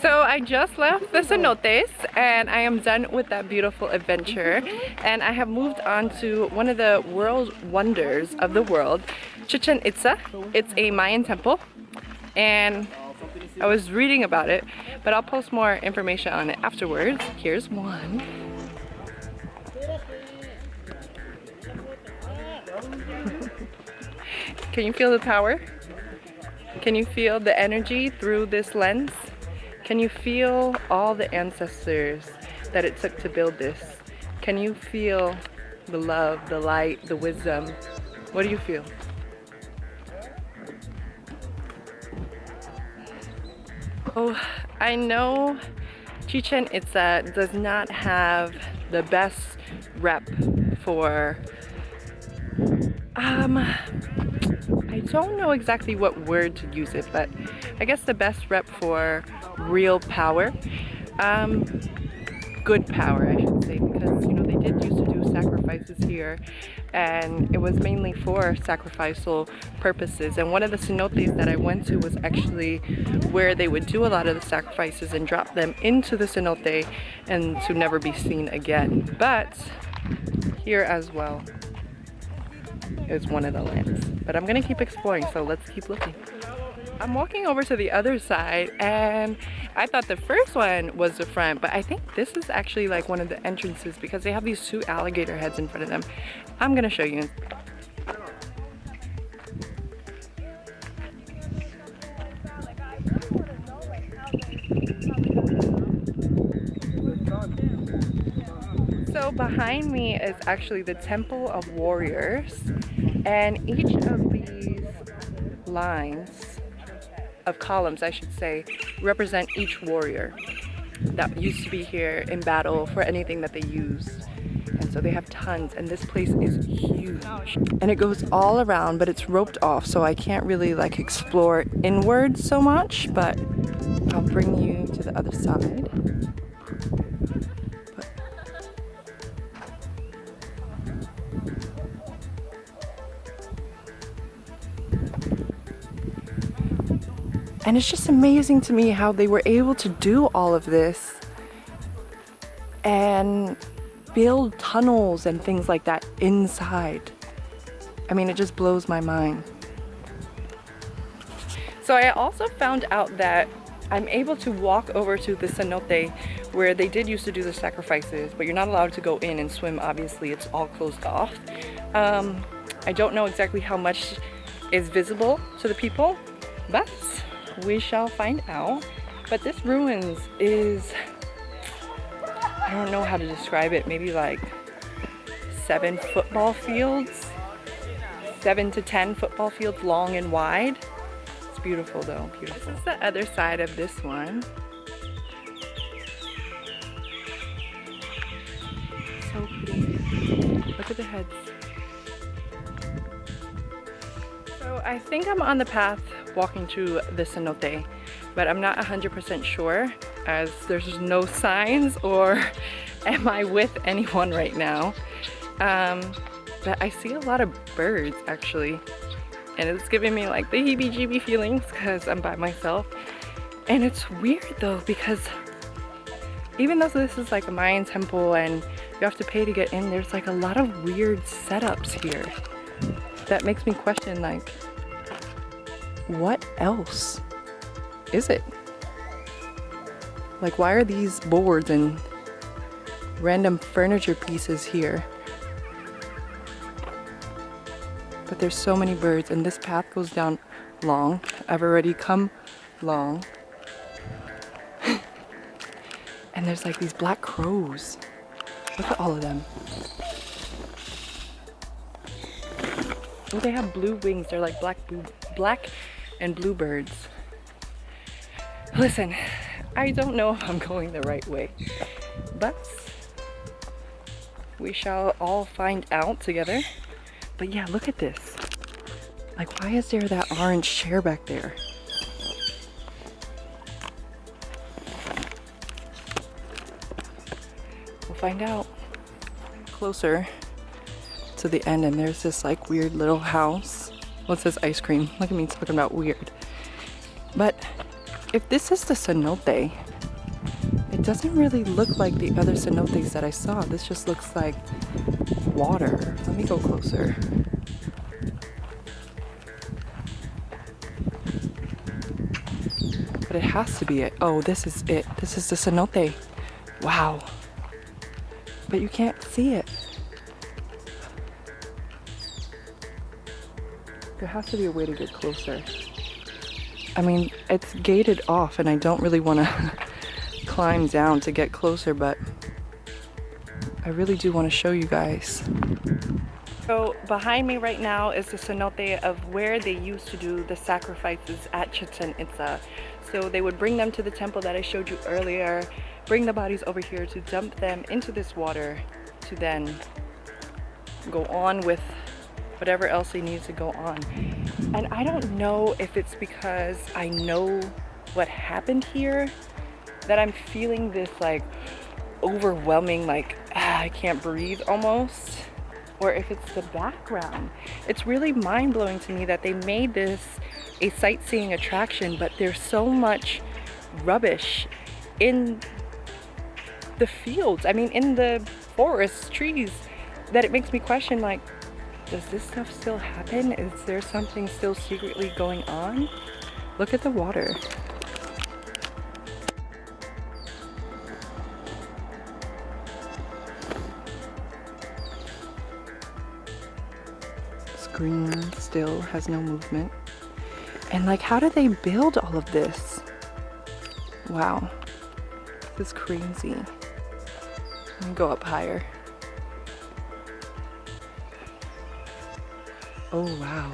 So I just left the cenotes and I am done with that beautiful adventure, and I have moved on to one of the world wonders of the world, Chichen Itza. It's a Mayan temple and I was reading about it, but I'll post more information on it afterwards. Here's one. Can you feel the power? Can you feel the energy through this lens? Can you feel all the ancestors that it took to build this? Can you feel the love, the light, the wisdom? What do you feel? Oh, I know Chichen Itza does not have the best rep for I don't know exactly what word to use it, but I guess the best rep for real power, good power I should say, because you know they did used to do sacrifices here and it was mainly for sacrificial purposes, and one of the cenotes that I went to was actually where they would do a lot of the sacrifices and drop them into the cenote and to never be seen again. But here as well is one of the lands, but I'm gonna keep exploring, so let's keep looking. I'm walking over to the other side and I thought the first one was the front, but I think this is actually like one of the entrances because they have these two alligator heads in front of them. I'm gonna show you. So behind me is actually the Temple of Warriors, and each of these lines of columns, I should say, represent each warrior that used to be here in battle for anything that they used. And so they have tons, and this place is huge. And it goes all around, but it's roped off, so I can't really like explore inwards so much, but I'll bring you to the other side. And it's just amazing to me how they were able to do all of this and build tunnels and things like that inside. I mean, it just blows my mind. So I also found out that I'm able to walk over to the cenote where they did used to do the sacrifices, but you're not allowed to go in and swim, obviously, it's all closed off. I don't know exactly how much is visible to the people, but we shall find out. But this ruins is, I don't know how to describe it, maybe like 7 football fields, 7 to 10 football fields long and wide. It's beautiful though, beautiful. This is the other side of this one. So pretty. Look at the heads. So I think I'm on the path walking to the cenote, but I'm not 100% sure as there's no signs, or am I with anyone right now? But I see a lot of birds actually, and it's giving me like the heebie-jeebie feelings because I'm by myself. And it's weird though, because even though this is like a Mayan temple and you have to pay to get in, there's like a lot of weird setups here that makes me question, like, what else is it? Like, why are these boards and random furniture pieces here? But there's so many birds, and this path goes down long. I've already come long. And there's like these black crows. Look at all of them. Oh, they have blue wings. They're like black and blue birds. Listen, I don't know if I'm going the right way, but we shall all find out together. But yeah, look at this. Like, why is there that orange chair back there? We'll find out. Closer to the end, and there's this like weird little house. Well, it says ice cream. Look at me talking about weird. But if this is the cenote, it doesn't really look like the other cenotes that I saw. This just looks like water. Let me go closer. But it has to be it. Oh, this is it. This is the cenote. Wow. But you can't see it. There has to be a way to get closer. I mean, it's gated off and I don't really want to climb down to get closer, but I really do want to show you guys. So behind me right now is the cenote of where they used to do the sacrifices at Chichen Itza. So they would bring them to the temple that I showed you earlier, bring the bodies over here to dump them into this water to then go on with whatever else they need to go on. And I don't know if it's because I know what happened here that I'm feeling this like overwhelming, like I can't breathe almost, or if it's the background. It's really mind-blowing to me that they made this a sightseeing attraction, but there's so much rubbish in the fields, I mean in the forests, trees, that it makes me question, like, does this stuff still happen? Is there something still secretly going on? Look at the water. Green still has no movement. And like, how do they build all of this? Wow, this is crazy. Let me go up higher. Oh wow.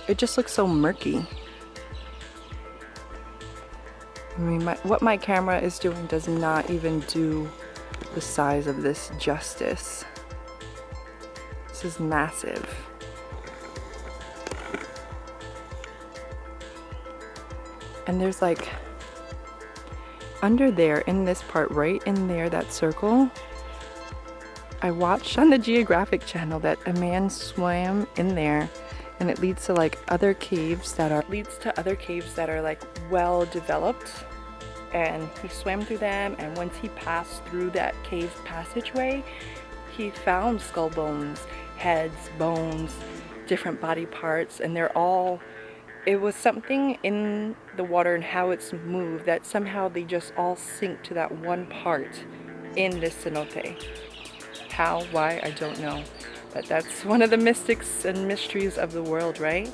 It just looks so murky. I mean, what my camera is doing does not even do the size of this justice. This is massive. And there's like, under there, in this part, right in there, that circle, I watched on the Geographic channel that a man swam in there, and it leads to like other caves that are like well developed, and he swam through them, and once he passed through that cave passageway, he found skull bones, heads, bones, different body parts, and they're all, it was something in the water and how it's moved that somehow they just all sink to that one part in this cenote. How, why, I don't know. But that's one of the mystics and mysteries of the world, right?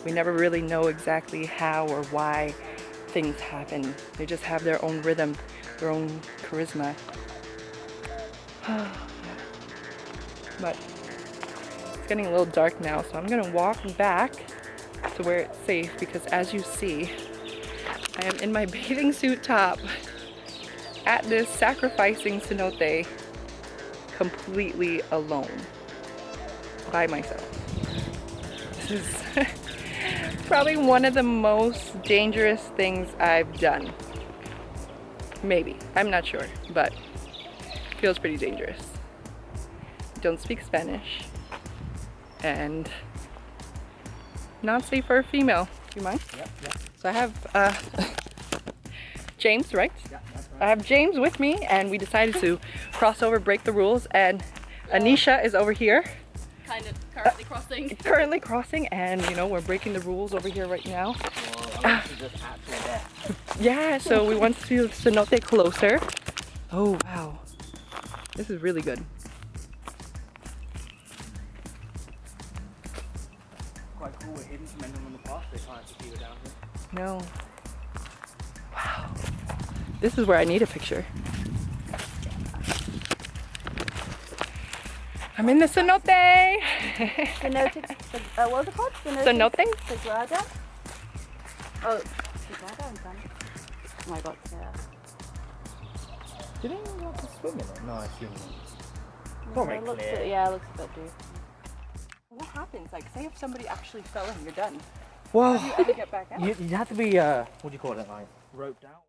We never really know exactly how or why things happen. They just have their own rhythm, their own charisma. But it's getting a little dark now, so I'm gonna walk back to where it's safe, because as you see, I am in my bathing suit top at this sacrificing cenote, completely alone, by myself. This is probably one of the most dangerous things I've done. Maybe, I'm not sure, but it feels pretty dangerous. Don't speak Spanish, and not safe for a female. Do you mind? Yeah. So I have James, right? Yeah, that's right. I have James with me, and we decided to cross over, break the rules, and Anisha is over here. Kind of currently crossing. Currently crossing, and you know, we're breaking the rules over here right now. Well, just actually there. Yeah, so we want to see the cenote closer. Oh wow, this is really good. Quite cool, we're hidden from anyone on the path, they can't actually see we're down here. No. Wow. This is where I need a picture. I'm in the cenote! Cenote, what was it called? Cenote? Sagrada? Oh, Sagrada and Sun. Oh my god, yeah. Did anyone want to swim in it? No, I assume not. Not very It looks clear. yeah, it looks a bit deep. What happens? Like, say if somebody actually fell in, you're done. Well, How do you ever get back out? you'd have to be, what do you call it, like, roped out?